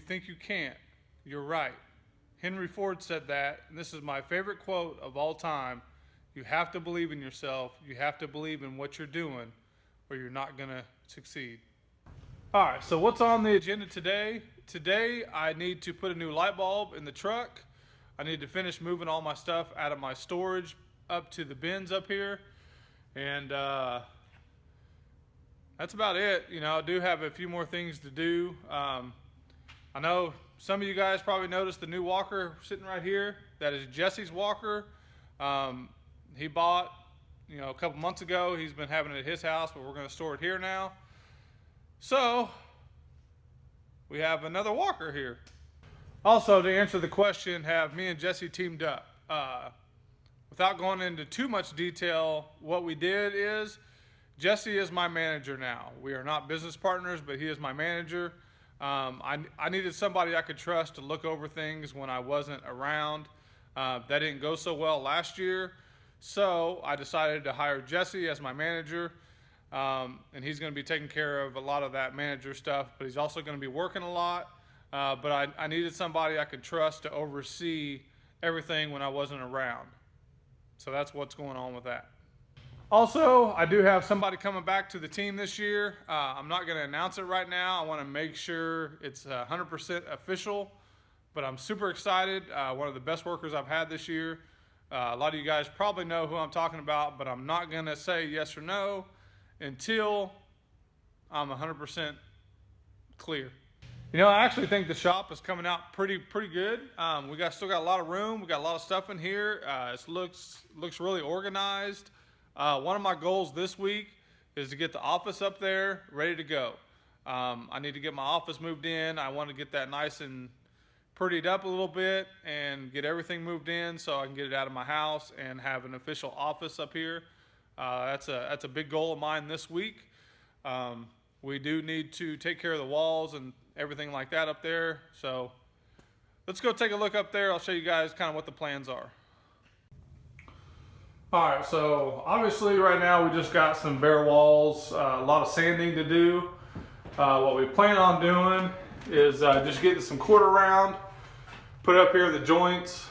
think you can't, you're right. Henry Ford said that, and this is my favorite quote of all time. You have to believe in yourself. You have to believe in what you're doing, or you're not going to succeed. All right, so what's on the agenda today? Today, I need to put a new light bulb in the truck. I need to finish moving all my stuff out of my storage up to the bins up here. And that's about it. You know, I do have a few more things to do. I know some of you guys probably noticed the new walker sitting right here. That is Jesse's walker. He bought, you know, a couple months ago. He's been having it at his house, but we're going to store it here now. So we have another walker here. Also, to answer the question, have me and Jesse teamed up? Without going into too much detail, what we did is Jesse is my manager now. We are not business partners, but he is my manager. I needed somebody I could trust to look over things when I wasn't around. That didn't go so well last year. So I decided to hire Jesse as my manager. And he's going to be taking care of a lot of that manager stuff, but he's also going to be working a lot. But I needed somebody I could trust to oversee everything when I wasn't around. So that's what's going on with that. Also, I do have somebody coming back to the team this year. I'm not going to announce it right now. I want to make sure it's 100% official, but I'm super excited. One of the best workers I've had this year. A lot of you guys probably know who I'm talking about, but I'm not going to say yes or no until I'm 100% clear. You know, I actually think the shop is coming out pretty good. We still got a lot of room. We got a lot of stuff in here. It looks really organized. One of my goals this week is to get the office up there ready to go. I need to get my office moved in. I want to get that nice and prettied up a little bit and get everything moved in so I can get it out of my house and have an official office up here. That's a big goal of mine this week. We do need to take care of the walls and everything like that up there. So let's go take a look up there. I'll show you guys kind of what the plans are. All right, so obviously right now we just got some bare walls, a lot of sanding to do. What we plan on doing is just getting some quarter round, put up here the joints,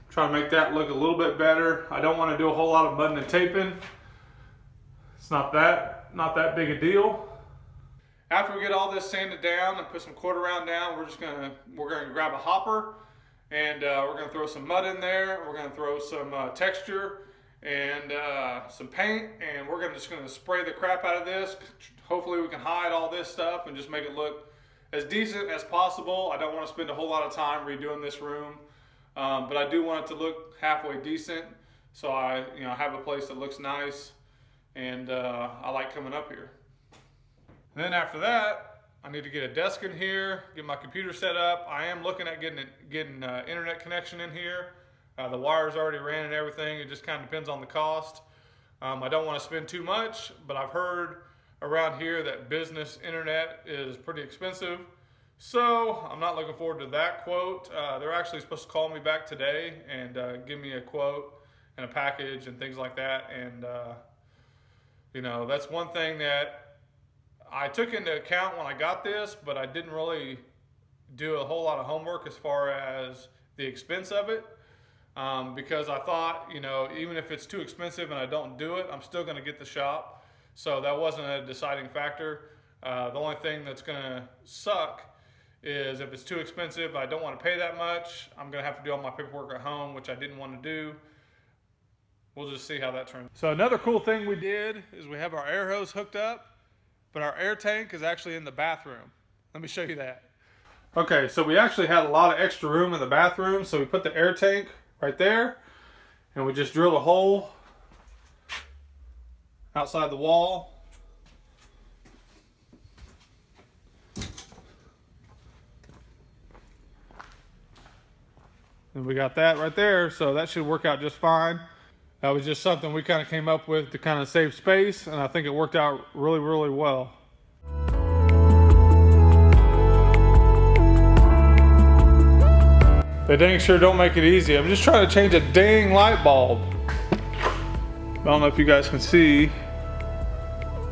try to make that look a little bit better. I don't want to do a whole lot of mudding and taping. It's not that big a deal. After we get all this sanded down and put some quarter round down, we're gonna grab a hopper and we're gonna throw some mud in there. We're gonna throw some texture and some paint, and we're just gonna spray the crap out of this. Hopefully we can hide all this stuff and just make it look as decent as possible. I don't want to spend a whole lot of time redoing this room, but I do want it to look halfway decent. So I have a place that looks nice, and I like coming up here. And then after that, I need to get a desk in here, get my computer set up. I am looking at getting internet connection in here. The wires already ran and everything. It just kind of depends on the cost. I don't want to spend too much, but I've heard around here that business internet is pretty expensive. So I'm not looking forward to that quote. They're actually supposed to call me back today and give me a quote and a package and things like that. And that's one thing that I took into account when I got this, but I didn't really do a whole lot of homework as far as the expense of it. Because I thought, even if it's too expensive and I don't do it, I'm still going to get the shop. So that wasn't a deciding factor. The only thing that's going to suck is if it's too expensive, I don't want to pay that much. I'm going to have to do all my paperwork at home, which I didn't want to do. We'll just see how that turns. So another cool thing we did is we have our air hose hooked up, but our air tank is actually in the bathroom. Let me show you that. Okay, so we actually had a lot of extra room in the bathroom, so we put the air tank right there, and we just drilled a hole outside the wall. And we got that right there, so that should work out just fine. That was just something we kind of came up with to kind of save space, and I think it worked out really, really well. They dang sure don't make it easy. I'm just trying to change a dang light bulb. I don't know if you guys can see.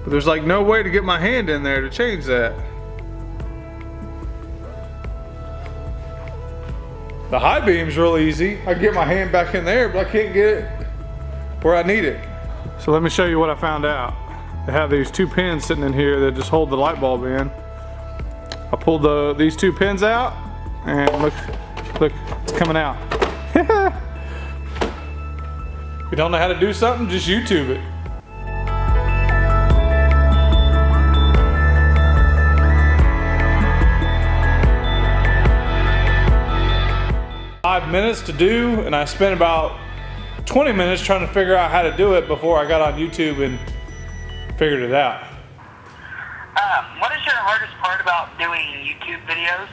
But there's like no way to get my hand in there to change that. The high beam's really easy. I can get my hand back in there, but I can't get it where I need it. So let me show you what I found out. They have these 2 pins sitting in here that just hold the light bulb in. I pulled these 2 pins out, and look, it's coming out. If you don't know how to do something, just YouTube it. Minutes to do, and I spent about 20 minutes trying to figure out how to do it before I got on YouTube and figured it out. What is your hardest part about doing YouTube videos?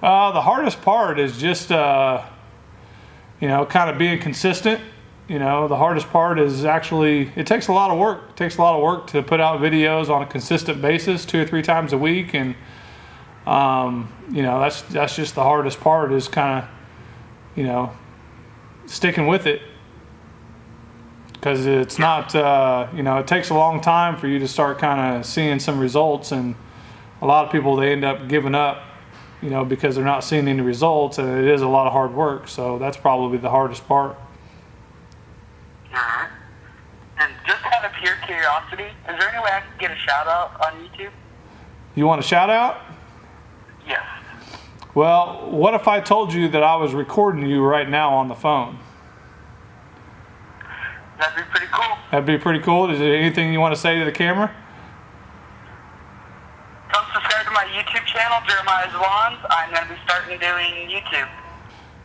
The hardest part is just you know, kind of being consistent. You know, the hardest part is actually, it takes a lot of work. It takes a lot of work to put out videos on a consistent basis 2 or 3 times a week, and you know, that's just the hardest part, is kind of, you know, sticking with it, because it's not, you know, it takes a long time for you to start kind of seeing some results, and a lot of people, they end up giving up, you know, because they're not seeing any results, and it is a lot of hard work. So that's probably the hardest part. And just out of pure curiosity, is there any way I can get a shout out on YouTube? You want a shout out? Yes. Well, what if I told you that I was recording you right now on the phone? That'd be pretty cool. That'd be pretty cool. Is there anything you want to say to the camera? Come subscribe to my YouTube channel, Jeremiah's Lawns. I'm going to be starting doing YouTube.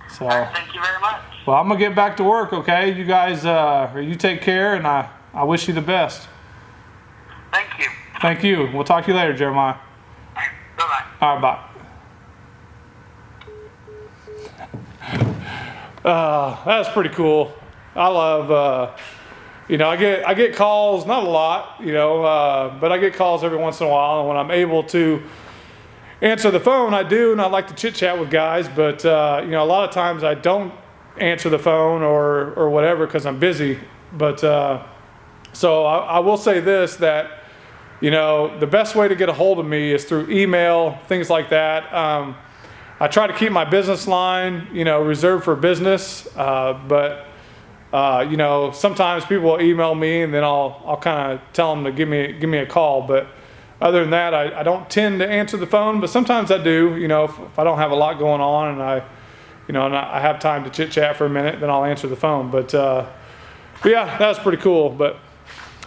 So, thank you very much. Well, I'm going to get back to work, okay? You guys, you take care, and I wish you the best. Thank you. Thank you. We'll talk to you later, Jeremiah. Bye-bye. All right, bye. That's pretty cool. I love, you know, I get calls, not a lot, you know, but I get calls every once in a while, and when I'm able to answer the phone, I do, and I like to chit chat with guys, but you know, a lot of times I don't answer the phone or whatever because I'm busy. But so I will say this, that, you know, the best way to get a hold of me is through email, things like that. I try to keep my business line, you know, reserved for business, but you know, sometimes people will email me, and then I'll kind of tell them to give me a call. But other than that, I don't tend to answer the phone, but sometimes I do. You know, if I don't have a lot going on, and I have time to chit chat for a minute, then I'll answer the phone. But yeah, that's pretty cool. But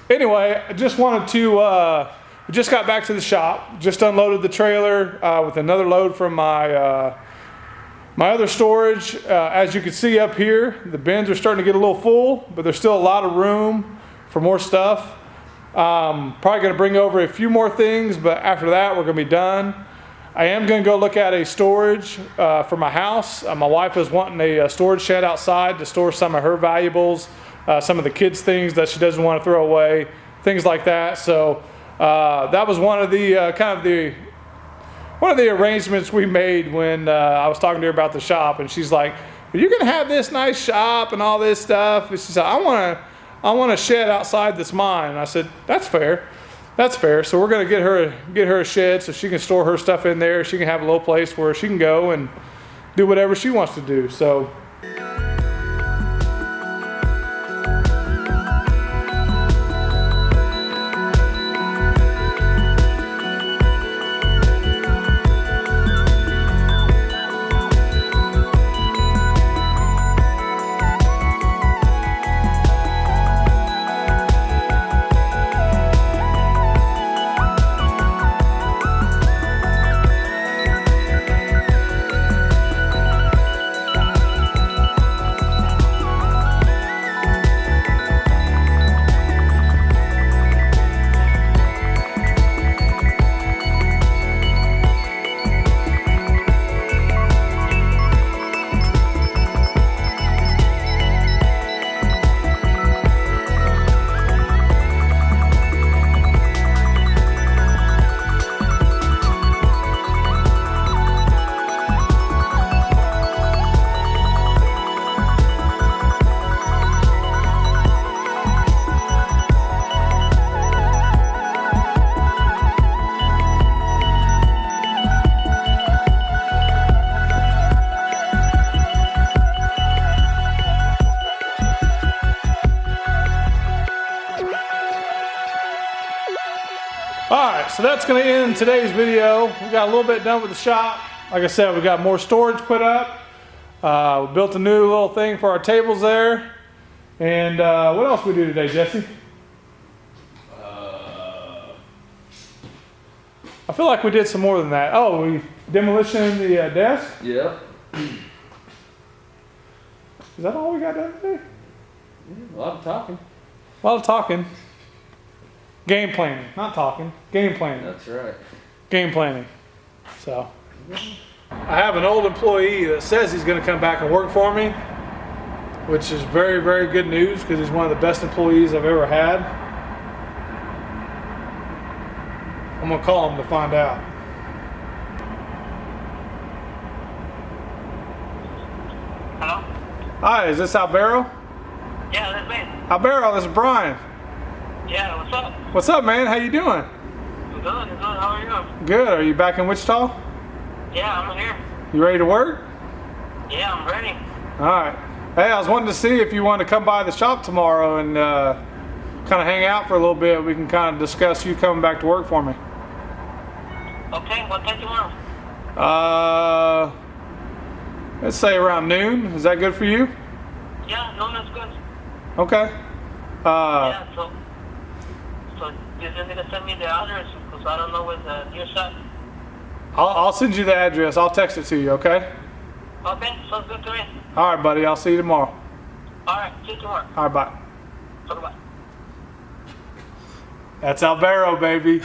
anyway, I just wanted to. We just got back to the shop. Just unloaded the trailer with another load from my my other storage. As you can see up here, the bins are starting to get a little full, but there's still a lot of room for more stuff. Probably going to bring over a few more things, but after that, we're going to be done. I am going to go look at a storage for my house. My wife is wanting a storage shed outside to store some of her valuables, some of the kids' things that she doesn't want to throw away, things like that. So that was one of the one of the arrangements we made when I was talking to her about the shop, and she's like, "Are you going to have this nice shop and all this stuff?" And she said, "I want a shed outside that's mine." And I said, "That's fair. That's fair." So we're going to get her a shed so she can store her stuff in there. She can have a little place where she can go and do whatever she wants to do. So. Alright, so that's going to end today's video. We got a little bit done with the shop. Like I said, we got more storage put up. We built a new little thing for our tables there. And what else we do today, Jesse? I feel like we did some more than that. Oh, we demolition the desk? Yeah. Is that all we got done today? A lot of talking. A lot of talking. Game planning, not talking. Game planning. That's right. Game planning. So, I have an old employee that says he's going to come back and work for me, which is very, very good news because he's one of the best employees I've ever had. I'm going to call him to find out. Hello? Hi, is this Albero? Yeah, that's me. Albero, this is Brian. Yeah, what's up? What's up, man? How you doing? I'm good, I'm good. How are you? Good. Are you back in Wichita? Yeah, I'm here. You ready to work? Yeah, I'm ready. All right. Hey, I was wanting to see if you wanted to come by the shop tomorrow and kind of hang out for a little bit. We can kind of discuss you coming back to work for me. Okay, what time tomorrow? Let's say around noon. Is that good for you? Yeah, no, that's good. Okay. Yeah, so you just need to send me the address because I don't know where the new shop. I'll send you the address. I'll text it to you, okay? Okay, sounds good to me. All right, buddy. I'll see you tomorrow. All right, see you tomorrow. All right, bye. Bye-bye. That's Albero, baby.